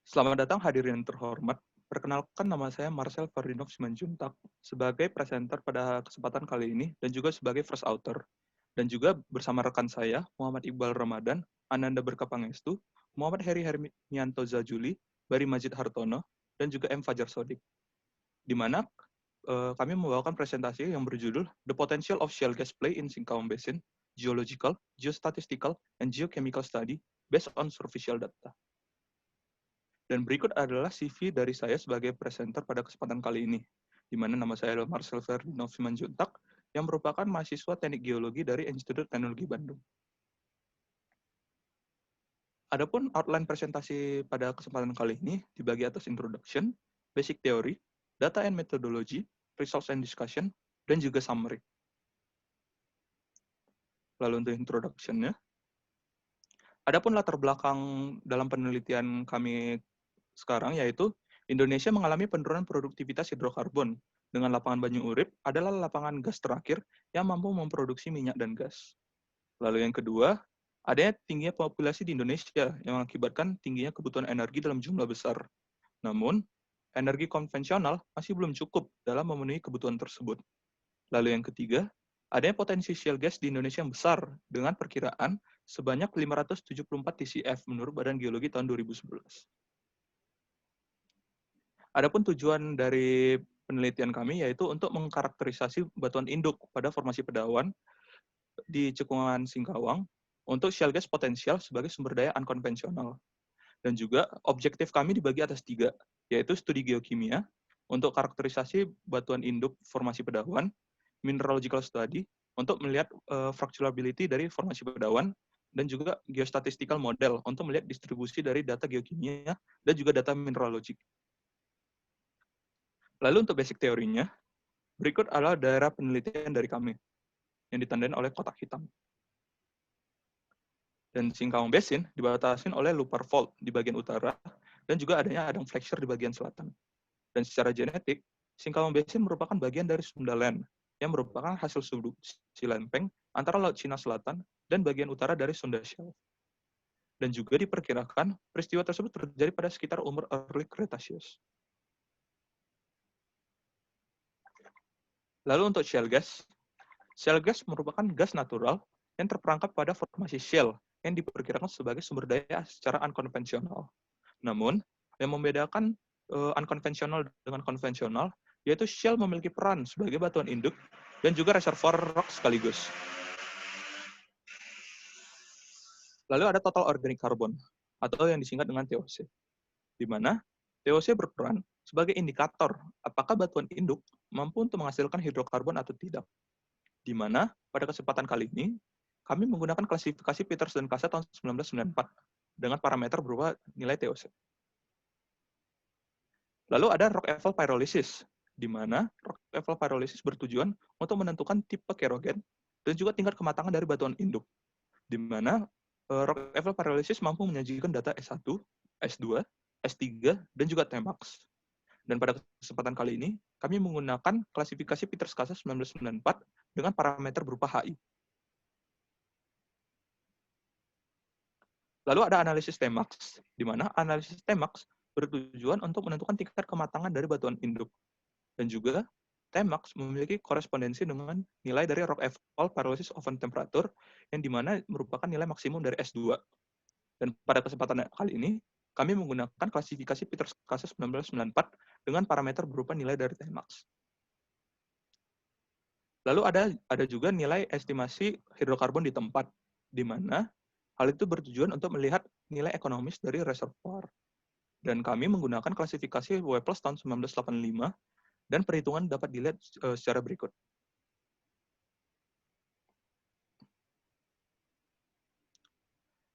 Selamat datang hadirin terhormat. Perkenalkan nama saya Marcel Ferdinand Simanjuntak sebagai presenter pada kesempatan kali ini dan juga sebagai first author. Dan juga bersama rekan saya, Muhammad Iqbal Ramadan, Ananda Berkapangestu, Muhammad Heri Hermianto Zajuli, Bari Majid Hartono, dan juga M. Fajar Sodik. Di mana kami membawakan presentasi yang berjudul The Potential of Shale Gas Play in Singkawang Basin, Geological, Geostatistical, and Geochemical Study based on Superficial Data. Dan berikut adalah CV dari saya sebagai presenter pada kesempatan kali ini, di mana nama saya adalah Marcel Ferdinand Simanjuntak, yang merupakan mahasiswa Teknik Geologi dari Institut Teknologi Bandung. Adapun outline presentasi pada kesempatan kali ini dibagi atas introduction, basic theory, data and methodology, results and discussion, dan juga summary. Lalu untuk introduction-nya, adapun latar belakang dalam penelitian kami sekarang yaitu Indonesia mengalami penurunan produktivitas hidrokarbon dengan lapangan Banyu Urip adalah lapangan gas terakhir yang mampu memproduksi minyak dan gas. Lalu yang kedua, adanya tingginya populasi di Indonesia yang mengakibatkan tingginya kebutuhan energi dalam jumlah besar. Namun, energi konvensional masih belum cukup dalam memenuhi kebutuhan tersebut. Lalu yang ketiga, adanya potensi shale gas di Indonesia yang besar dengan perkiraan sebanyak 574 TCF menurut Badan Geologi tahun 2011. Adapun tujuan dari penelitian kami yaitu untuk mengkarakterisasi batuan induk pada formasi Pedawan di cekungan Singkawang untuk shale gas potensial sebagai sumber daya unkonvensional. Dan juga objektif kami dibagi atas 3, yaitu studi geokimia untuk karakterisasi batuan induk formasi Pedawan, mineralogical study untuk melihat fracturability dari formasi Pedawan, dan juga geostatistical model untuk melihat distribusi dari data geokimia dan juga data mineralogik. Lalu untuk basic teorinya, berikut adalah daerah penelitian dari kami, yang ditandain oleh kotak hitam. Dan Singkawang Basin dibatasi oleh Lupar Fault di bagian utara, dan juga adanya Adang Flexure di bagian selatan. Dan secara genetik, Singkawang Basin merupakan bagian dari Sunda Land, yang merupakan hasil subduksi lempeng antara Laut Cina Selatan dan bagian utara dari Sunda Shelf. Dan juga diperkirakan peristiwa tersebut terjadi pada sekitar umur Early Cretaceous. Lalu untuk shale gas merupakan gas natural yang terperangkap pada formasi shale yang diperkirakan sebagai sumber daya secara unkonvensional. Namun, yang membedakan unkonvensional dengan konvensional, yaitu shale memiliki peran sebagai batuan induk dan juga reservoir rock sekaligus. Lalu ada total organic carbon, atau yang disingkat dengan TOC, di mana TOC berperan sebagai indikator apakah batuan induk mampu untuk menghasilkan hidrokarbon atau tidak. Di mana pada kesempatan kali ini, kami menggunakan klasifikasi Peters dan Kasa tahun 1994 dengan parameter berupa nilai TOC. Lalu ada Rock-Eval pyrolysis, di mana Rock-Eval pyrolysis bertujuan untuk menentukan tipe kerogen dan juga tingkat kematangan dari batuan induk, di mana Rock-Eval pyrolysis mampu menyajikan data S1, S2, S3, dan juga Tmax. Dan pada kesempatan kali ini, kami menggunakan klasifikasi Peters-Kasa 1994 dengan parameter berupa HI. Lalu ada analisis Tmax, di mana analisis Tmax bertujuan untuk menentukan tingkat kematangan dari batuan induk. Dan juga Tmax memiliki korespondensi dengan nilai dari Rock-Eval pyrolysis oven temperature, yang dimana merupakan nilai maksimum dari S2. Dan pada kesempatan kali ini, kami menggunakan klasifikasi Peters-Kasa 1994 dengan parameter berupa nilai dari Tmax. Lalu ada juga nilai estimasi hidrokarbon di tempat, di mana hal itu bertujuan untuk melihat nilai ekonomis dari reservoir. Dan kami menggunakan klasifikasi WPLUS tahun 1985, dan perhitungan dapat dilihat secara berikut.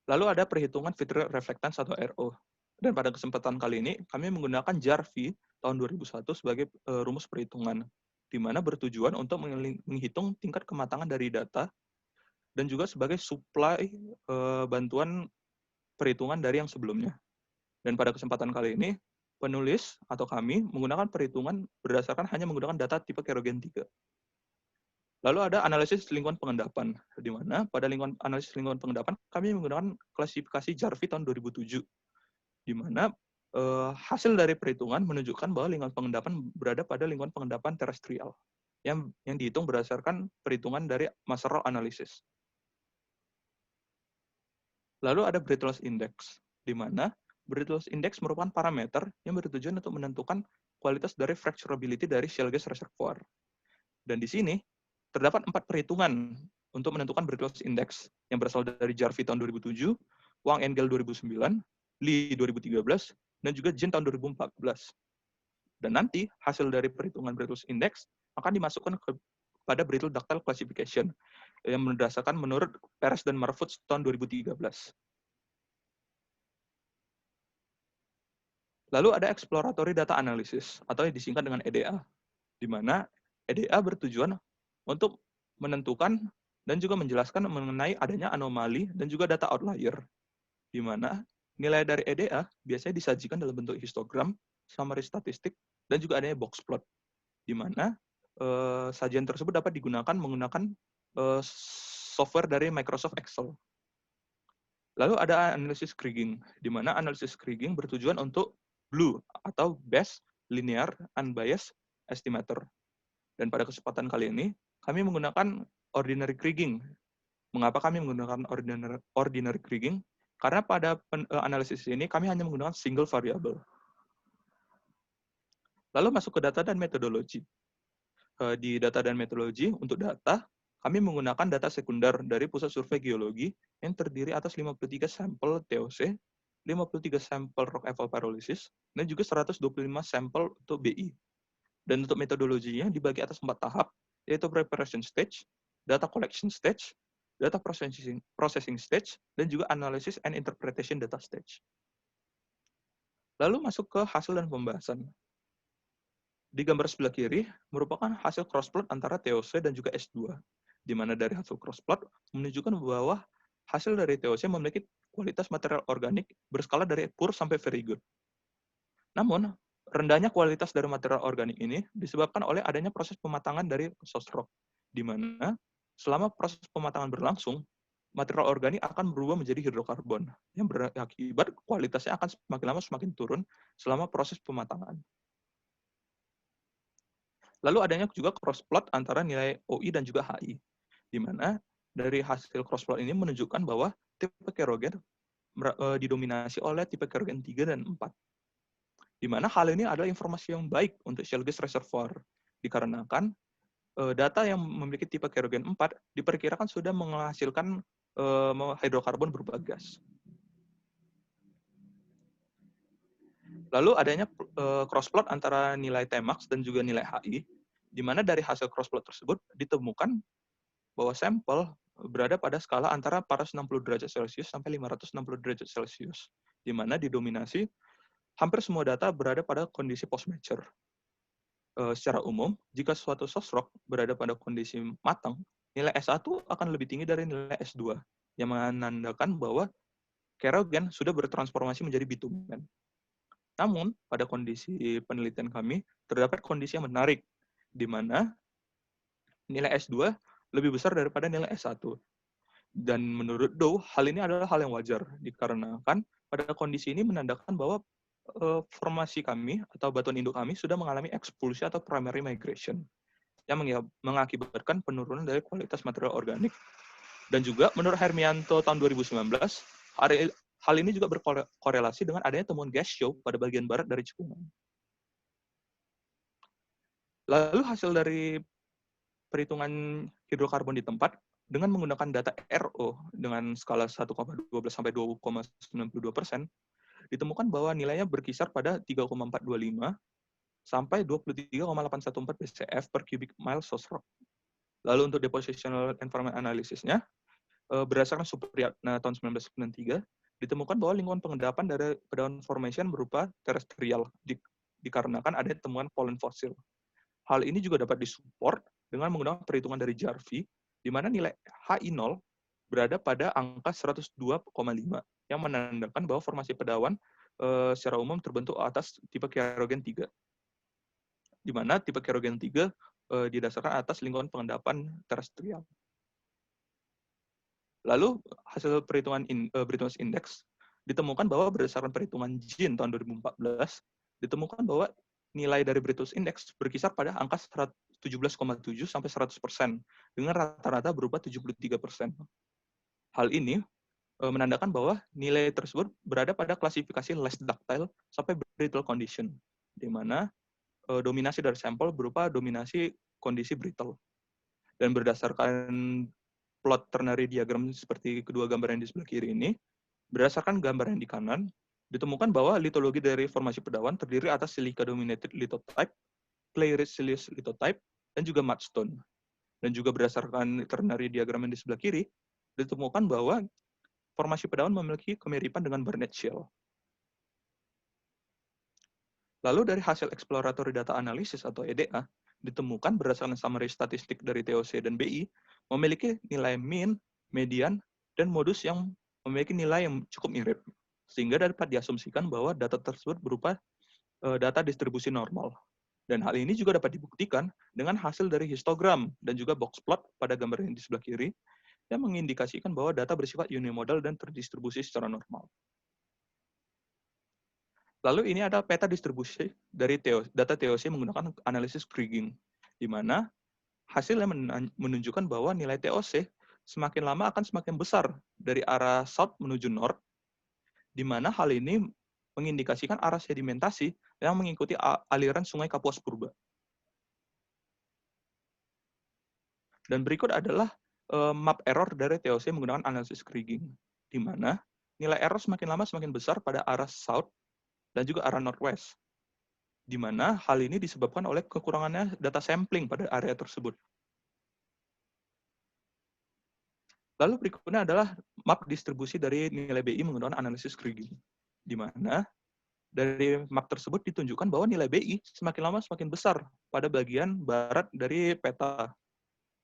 Lalu ada perhitungan fitur reflectance atau RO. Dan pada kesempatan kali ini, kami menggunakan JARVI tahun 2001 sebagai rumus perhitungan, di mana bertujuan untuk menghitung tingkat kematangan dari data, dan juga sebagai supply bantuan perhitungan dari yang sebelumnya. Dan pada kesempatan kali ini, penulis atau kami menggunakan perhitungan berdasarkan hanya menggunakan data tipe kerogen 3. Lalu ada analisis lingkungan pengendapan, di mana pada analisis lingkungan pengendapan kami menggunakan klasifikasi JARVI tahun 2007, di mana hasil dari perhitungan menunjukkan bahwa lingkungan pengendapan berada pada lingkungan pengendapan terestrial yang dihitung berdasarkan perhitungan dari master analysis. Lalu ada brittleness index, di mana brittleness index merupakan parameter yang bertujuan untuk menentukan kualitas dari fracturability dari shale gas reservoir. Dan di sini terdapat 4 perhitungan untuk menentukan brittleness index yang berasal dari Jarvi tahun 2007, Wang Engel 2009, Lee 2013, dan juga Jin tahun 2014. Dan nanti hasil dari perhitungan brittleness index akan dimasukkan pada brittle ductile classification yang berdasarkan menurut Perez dan Marfutz tahun 2013. Lalu ada exploratory data analysis atau yang disingkat dengan EDA, di mana EDA bertujuan untuk menentukan dan juga menjelaskan mengenai adanya anomali dan juga data outlier, di mana nilai dari EDA biasanya disajikan dalam bentuk histogram, summary statistik, dan juga adanya box plot, di mana sajian tersebut dapat digunakan menggunakan software dari Microsoft Excel. Lalu ada analisis Kriging, di mana analisis Kriging bertujuan untuk BLUE atau Best Linear Unbiased Estimator. Dan pada kesempatan kali ini, kami menggunakan ordinary kriging. Mengapa kami menggunakan ordinary kriging? Karena pada analisis ini, kami hanya menggunakan single variable. Lalu masuk ke data dan metodologi. Di data dan metodologi, untuk data, kami menggunakan data sekunder dari Pusat Survei Geologi yang terdiri atas 53 sampel TOC, 53 sampel rock evaporolysis, dan juga 125 sampel untuk BI. Dan untuk metodologinya dibagi atas 4 tahap, yaitu preparation stage, data collection stage, data processing stage, dan juga analysis and interpretation data stage. Lalu masuk ke hasil dan pembahasan. Di gambar sebelah kiri merupakan hasil crossplot antara TOC dan juga S2, di mana dari hasil crossplot menunjukkan bahwa hasil dari TOC memiliki kualitas material organik berskala dari poor sampai very good. Namun, rendahnya kualitas dari material organik ini disebabkan oleh adanya proses pematangan dari source rock, di mana selama proses pematangan berlangsung, material organik akan berubah menjadi hidrokarbon, yang berakibat kualitasnya akan semakin lama semakin turun selama proses pematangan. Lalu adanya juga crossplot antara nilai OI dan juga HI, di mana dari hasil crossplot ini menunjukkan bahwa tipe kerogen didominasi oleh tipe kerogen 3 dan 4. Di mana hal ini adalah informasi yang baik untuk shale gas reservoir, dikarenakan data yang memiliki tipe kerogen 4 diperkirakan sudah menghasilkan hidrokarbon berupa gas. Lalu adanya crossplot antara nilai Tmax dan juga nilai HI, di mana dari hasil crossplot tersebut ditemukan bahwa sampel berada pada skala antara 460 derajat Celcius sampai 560 derajat Celcius, di mana didominasi hampir semua data berada pada kondisi post-mature. Secara umum, jika suatu source rock berada pada kondisi matang, nilai S1 akan lebih tinggi dari nilai S2, yang menandakan bahwa kerogen sudah bertransformasi menjadi bitumen. Namun, pada kondisi penelitian kami, terdapat kondisi yang menarik, di mana nilai S2 lebih besar daripada nilai S1. Dan menurut Dow, hal ini adalah hal yang wajar, dikarenakan pada kondisi ini menandakan bahwa formasi kami atau batuan induk kami sudah mengalami ekspulsi atau primary migration, yang mengakibatkan penurunan dari kualitas material organik. Dan juga menurut Hermianto tahun 2019, hal ini juga berkorelasi dengan adanya temuan gas show pada bagian barat dari cekungan. Lalu hasil dari perhitungan hidrokarbon di tempat dengan menggunakan data RO dengan skala 1,12 sampai 2,92%, ditemukan bahwa nilainya berkisar pada 3,425 sampai 23,814 BCF per cubic mile source rock. Lalu untuk depositional environment analysis-nya, berdasarkan Supriyatna tahun 1993, ditemukan bahwa lingkungan pengendapan dari Pedaun Formation berupa terestrial, dikarenakan ada temuan pollen fosil. Hal ini juga dapat disupport dengan menggunakan perhitungan dari Jarvi, di mana nilai HI0 berada pada angka 102,5, yang menandakan bahwa formasi Pedawan secara umum terbentuk atas tipe kerogen 3, di mana tipe kerogen 3 didasarkan atas lingkungan pengendapan terestrial. Lalu hasil perhitungan Brittleness Index ditemukan bahwa berdasarkan perhitungan Jin tahun 2014, ditemukan bahwa nilai dari Brittle Index berkisar pada angka 17,7 sampai 100% dengan rata-rata berupa 73%. Hal ini menandakan bahwa nilai tersebut berada pada klasifikasi less ductile sampai brittle condition, di mana dominasi dari sampel berupa dominasi kondisi brittle. Dan berdasarkan plot ternary diagram seperti kedua gambar yang di sebelah kiri ini, berdasarkan gambar yang di kanan, ditemukan bahwa litologi dari formasi pedawan terdiri atas silica dominated lithotype, clay rich siliceous lithotype, dan juga mudstone. Dan juga berdasarkan ternary diagram yang di sebelah kiri, ditemukan bahwa formasi pedawan memiliki kemiripan dengan Barnett Shale. Lalu dari hasil exploratory data analysis atau EDA, ditemukan berdasarkan summary statistik dari TOC dan BI, memiliki nilai mean, median, dan modus yang memiliki nilai yang cukup mirip. Sehingga dapat diasumsikan bahwa data tersebut berupa data distribusi normal. Dan hal ini juga dapat dibuktikan dengan hasil dari histogram dan juga box plot pada gambar yang di sebelah kiri, yang mengindikasikan bahwa data bersifat unimodal dan terdistribusi secara normal. Lalu ini ada peta distribusi dari data TOC menggunakan analisis Kriging, di mana hasilnya menunjukkan bahwa nilai TOC semakin lama akan semakin besar dari arah south menuju north, di mana hal ini mengindikasikan arah sedimentasi yang mengikuti aliran sungai Kapuas Purba. Dan berikut adalah map error dari TOC menggunakan analisis Kriging, di mana nilai error semakin lama semakin besar pada arah south dan juga arah northwest, di mana hal ini disebabkan oleh kekurangannya data sampling pada area tersebut. Lalu berikutnya adalah map distribusi dari nilai BI menggunakan analisis Kriging, di mana dari map tersebut ditunjukkan bahwa nilai BI semakin lama semakin besar pada bagian barat dari peta,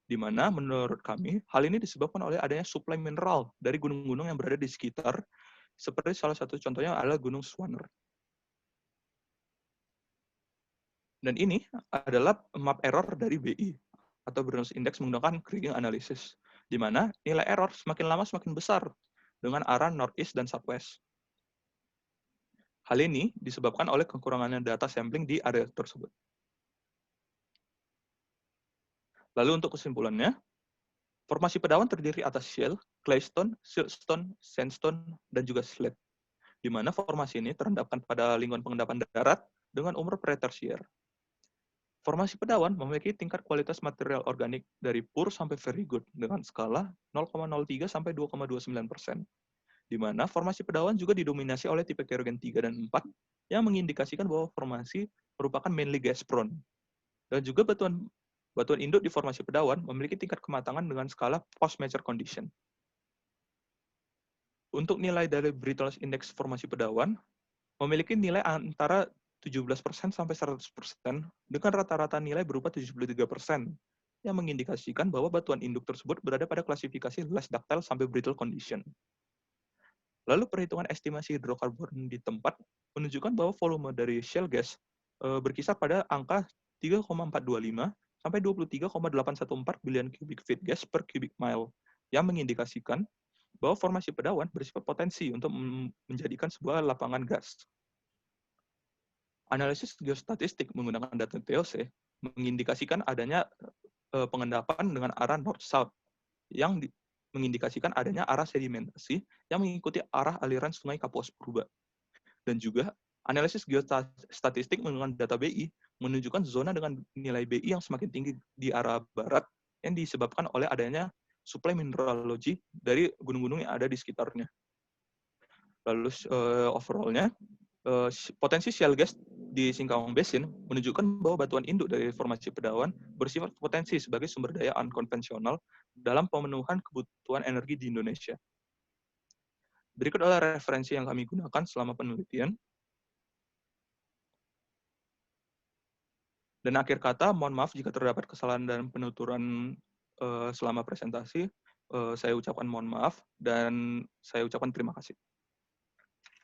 di mana menurut kami hal ini disebabkan oleh adanya suplai mineral dari gunung-gunung yang berada di sekitar, seperti salah satu contohnya adalah Gunung Swanner. Dan ini adalah map error dari BI, atau Brittle Index menggunakan Kriging Analysis, di mana nilai error semakin lama semakin besar dengan arah northeast dan southwest. Hal ini disebabkan oleh kekurangannya data sampling di area tersebut. Lalu untuk kesimpulannya, formasi pedawan terdiri atas shale, claystone, siltstone, sandstone, dan juga slate, di mana formasi ini terendapkan pada lingkungan pengendapan darat dengan umur pre-tersier. Formasi pedawan memiliki tingkat kualitas material organik dari poor sampai very good dengan skala 0,03 sampai 2,29%, di mana formasi pedawan juga didominasi oleh tipe kerogen 3 dan 4 yang mengindikasikan bahwa formasi merupakan mainly gas prone. Dan juga batuan induk di formasi pedawan memiliki tingkat kematangan dengan skala post-mature condition. Untuk nilai dari Brittle Index formasi pedawan memiliki nilai antara 17% sampai 100% dengan rata-rata nilai berupa 73%, yang mengindikasikan bahwa batuan induk tersebut berada pada klasifikasi less ductile sampai brittle condition. Lalu perhitungan estimasi hidrokarbon di tempat menunjukkan bahwa volume dari shale gas berkisar pada angka 3,425 sampai 23,814 billion cubic feet gas per cubic mile, yang mengindikasikan bahwa formasi pedawan bersifat potensi untuk menjadikan sebuah lapangan gas. Analisis geostatistik menggunakan data TOC mengindikasikan adanya pengendapan dengan arah north-south yang mengindikasikan adanya arah sedimentasi yang mengikuti arah aliran sungai Kapuas Purba. Dan juga analisis geostatistik menggunakan data BI menunjukkan zona dengan nilai BI yang semakin tinggi di arah barat yang disebabkan oleh adanya suplai mineralogi dari gunung-gunung yang ada di sekitarnya. Lalu overall-nya, potensi shale gas di Singkawang Basin menunjukkan bahwa batuan induk dari formasi pedawan bersifat potensi sebagai sumber daya unkonvensional dalam pemenuhan kebutuhan energi di Indonesia. Berikut adalah referensi yang kami gunakan selama penelitian. Dan akhir kata, mohon maaf jika terdapat kesalahan dalam penuturan selama presentasi. Saya ucapkan mohon maaf dan saya ucapkan terima kasih.